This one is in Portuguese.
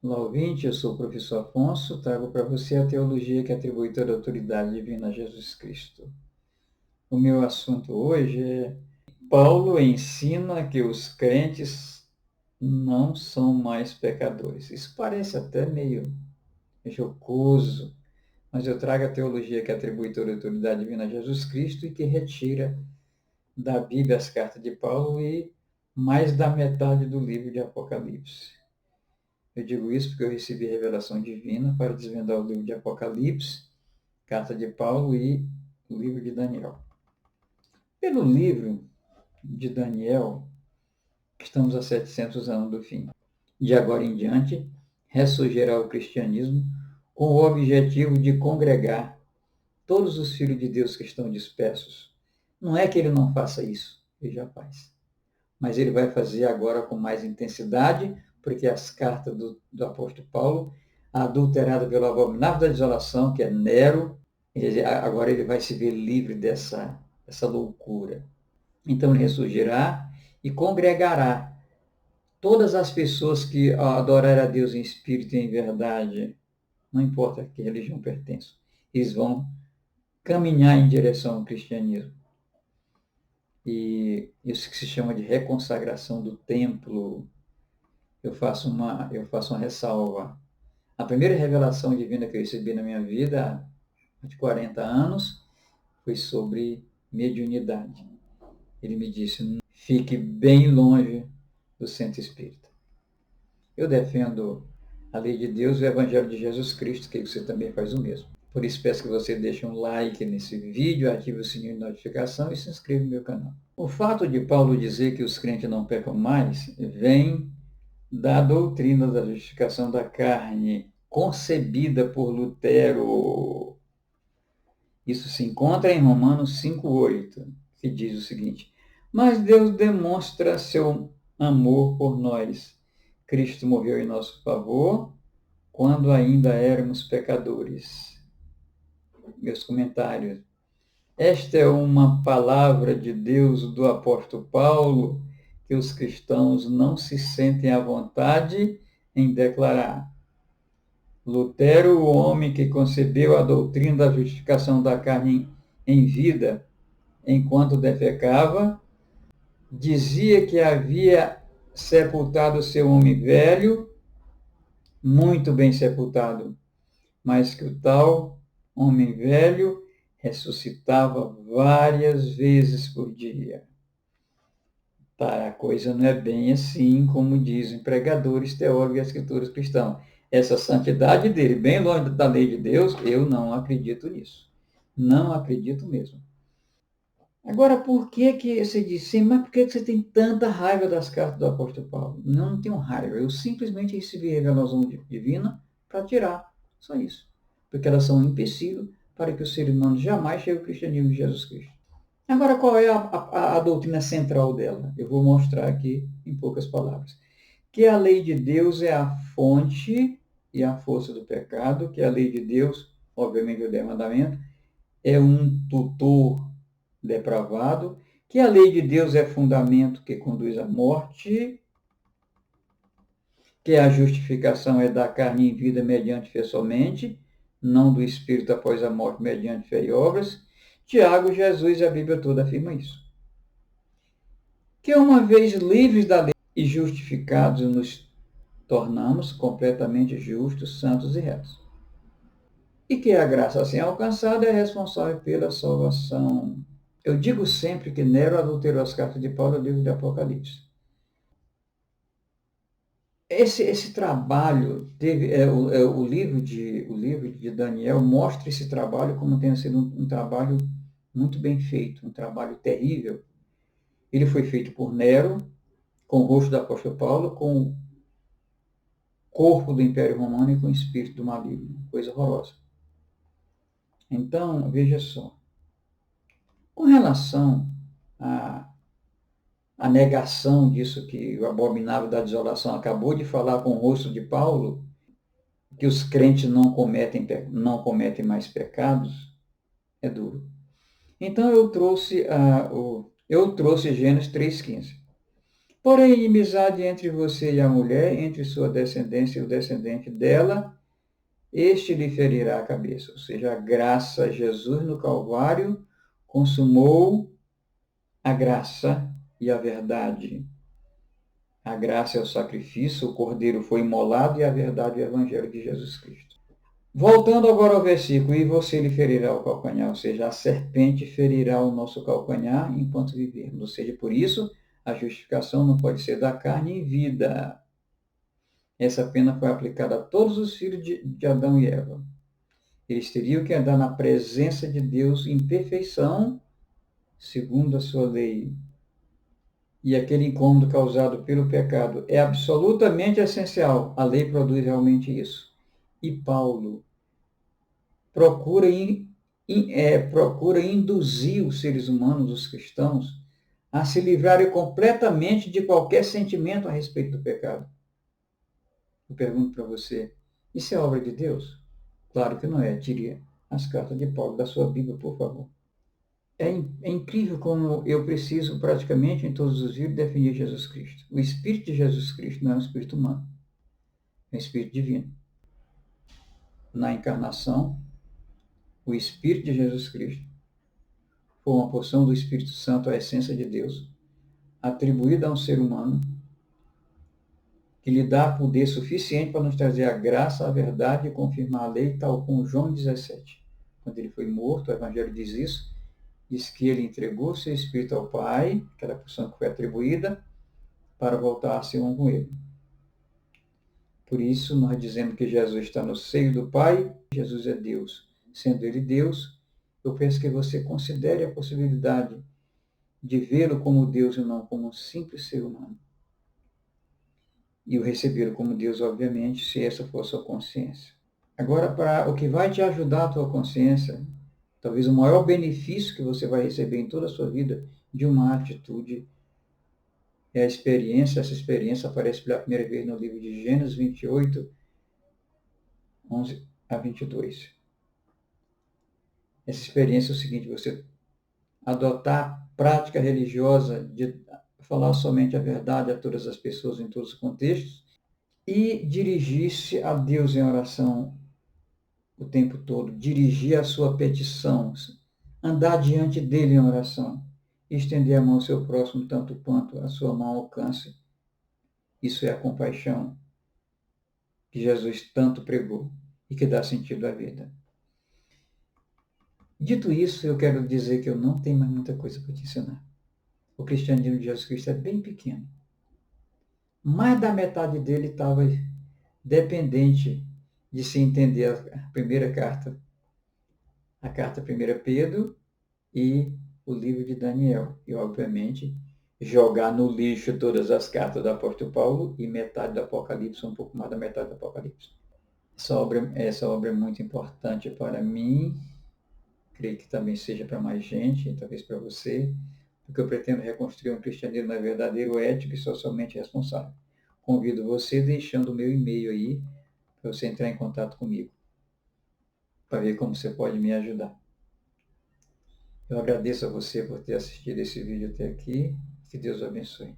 Olá, ouvinte, eu sou o professor Afonso, trago para você a teologia que atribui toda a autoridade divina a Jesus Cristo. O meu assunto hoje é: Paulo ensina que os crentes não são mais pecadores. Isso parece até meio jocoso, mas eu trago a teologia que atribui toda a autoridade divina a Jesus Cristo e que retira da Bíblia as cartas de Paulo e mais da metade do livro de Apocalipse. Eu digo isso porque eu recebi revelação divina para desvendar o livro de Apocalipse, carta de Paulo e o livro de Daniel. Pelo livro de Daniel, estamos a 700 anos do fim. De agora em diante, ressurgirá o cristianismo com o objetivo de congregar todos os filhos de Deus que estão dispersos. Não é que ele não faça isso, ele já faz. Mas ele vai fazer agora com mais intensidade, porque as cartas do apóstolo Paulo, adulterada pelo abominável da desolação, que é Nero, agora ele vai se ver livre dessa loucura. Então ele ressurgirá e congregará todas as pessoas que adorarem a Deus em espírito e em verdade, não importa a que religião pertençam, eles vão caminhar em direção ao cristianismo. E isso que se chama de reconsagração do templo. Eu faço uma ressalva. A primeira revelação divina que eu recebi na minha vida, há de 40 anos, foi sobre mediunidade. Ele me disse: fique bem longe do centro espírita. Eu defendo a lei de Deus e o Evangelho de Jesus Cristo, que você também faz o mesmo. Por isso peço que você deixe um like nesse vídeo, ative o sininho de notificação e se inscreva no meu canal. O fato de Paulo dizer que os crentes não pecam mais vem da doutrina da justificação da carne, concebida por Lutero. Isso se encontra em Romanos 5,8, que diz o seguinte: mas Deus demonstra seu amor por nós. Cristo morreu em nosso favor quando ainda éramos pecadores. Meus comentários. Esta é uma palavra de Deus do apóstolo Paulo que os cristãos não se sentem à vontade em declarar. Lutero, o homem que concebeu a doutrina da justificação da carne em vida, enquanto defecava, dizia que havia sepultado seu homem velho, muito bem sepultado, mas que o tal homem velho ressuscitava várias vezes por dia. Tá, a coisa não é bem assim como dizem pregadores, teólogos e escritores cristãos. Essa santidade dele, bem longe da lei de Deus, eu não acredito nisso. Não acredito mesmo. Agora, por que você disse, mas por que você tem tanta raiva das cartas do apóstolo Paulo? Não tenho raiva, eu simplesmente recebi revelação divina para tirar, só isso. Porque elas são um empecilho para que o ser humano jamais chegue ao cristianismo de Jesus Cristo. Agora, qual é a doutrina central dela? Eu vou mostrar aqui em poucas palavras. Que a lei de Deus é a fonte e a força do pecado, que a lei de Deus, obviamente o 10 mandamento, é um tutor depravado, que a lei de Deus é fundamento que conduz à morte, que a justificação é da carne em vida mediante fé somente, não do espírito após a morte mediante fé e obras. Tiago, Jesus e a Bíblia toda afirma isso. Que uma vez livres da lei e justificados nos tornamos completamente justos, santos e retos. E que a graça assim alcançada é responsável pela salvação. Eu digo sempre que Nero adulterou as cartas de Paulo no livro de Apocalipse. Esse trabalho teve o livro de Daniel mostra esse trabalho como tendo sido um trabalho muito bem feito, um trabalho terrível. Ele foi feito por Nero, com o rosto do apóstolo Paulo, com o corpo do Império Romano e com o espírito do maligno, coisa horrorosa. Então, veja só, com relação à negação disso que o abominável da desolação acabou de falar com o rosto de Paulo, que os crentes não cometem mais pecados, é duro. Então eu trouxe Gênesis 3,15. Porém, inimizade entre você e a mulher, entre sua descendência e o descendente dela, este lhe ferirá a cabeça. Ou seja, a graça, Jesus no Calvário consumou a graça e a verdade. A graça é o sacrifício, o cordeiro foi imolado e a verdade é o evangelho de Jesus Cristo. Voltando agora ao versículo, e você lhe ferirá o calcanhar, ou seja, a serpente ferirá o nosso calcanhar enquanto vivermos. Ou seja, por isso, a justificação não pode ser da carne em vida. Essa pena foi aplicada a todos os filhos de Adão e Eva. Eles teriam que andar na presença de Deus em perfeição, segundo a sua lei. E aquele incômodo causado pelo pecado é absolutamente essencial. A lei produz realmente isso. E Paulo procura, procura induzir os seres humanos, os cristãos, a se livrarem completamente de qualquer sentimento a respeito do pecado. Eu pergunto para você, isso é obra de Deus? Claro que não é. Tire as cartas de Paulo da sua Bíblia, por favor. É incrível como eu preciso, praticamente, em todos os vídeos, definir Jesus Cristo. O Espírito de Jesus Cristo não é um Espírito humano, é um Espírito divino. Na encarnação, o Espírito de Jesus Cristo foi uma porção do Espírito Santo, a essência de Deus, atribuída a um ser humano, que lhe dá poder suficiente para nos trazer a graça, a verdade e confirmar a lei, tal como João 17. Quando ele foi morto, o Evangelho diz isso, diz que ele entregou seu Espírito ao Pai, aquela porção que foi atribuída, para voltar a ser um com ele. Por isso, nós dizemos que Jesus está no seio do Pai, Jesus é Deus. Sendo ele Deus, eu peço que você considere a possibilidade de vê-lo como Deus e não como um simples ser humano. E o recebê-lo como Deus, obviamente, se essa for a sua consciência. Agora, para o que vai te ajudar a tua consciência, talvez o maior benefício que você vai receber em toda a sua vida de uma atitude é a experiência. Essa experiência aparece pela primeira vez no livro de Gênesis 28, 11 a 22. Essa experiência é o seguinte: você adotar a prática religiosa de falar somente a verdade a todas as pessoas em todos os contextos e dirigir-se a Deus em oração o tempo todo, dirigir a sua petição, andar diante dele em oração, estender a mão ao seu próximo tanto quanto a sua mão alcance. Isso é a compaixão que Jesus tanto pregou e que dá sentido à vida. Dito isso, eu quero dizer que eu não tenho mais muita coisa para te ensinar. O cristianismo de Jesus Cristo é bem pequeno. Mais da metade dele estava dependente de se entender a primeira carta, a carta 1 Pedro e o livro de Daniel. E, obviamente, jogar no lixo todas as cartas do apóstolo Paulo e metade do Apocalipse, um pouco mais da metade do Apocalipse. Essa obra é muito importante para mim, creio que também seja para mais gente, talvez para você, porque eu pretendo reconstruir um cristianismo verdadeiro, ético e socialmente responsável. Convido você deixando o meu e-mail aí, para você entrar em contato comigo, para ver como você pode me ajudar. Eu agradeço a você por ter assistido esse vídeo até aqui. Que Deus o abençoe.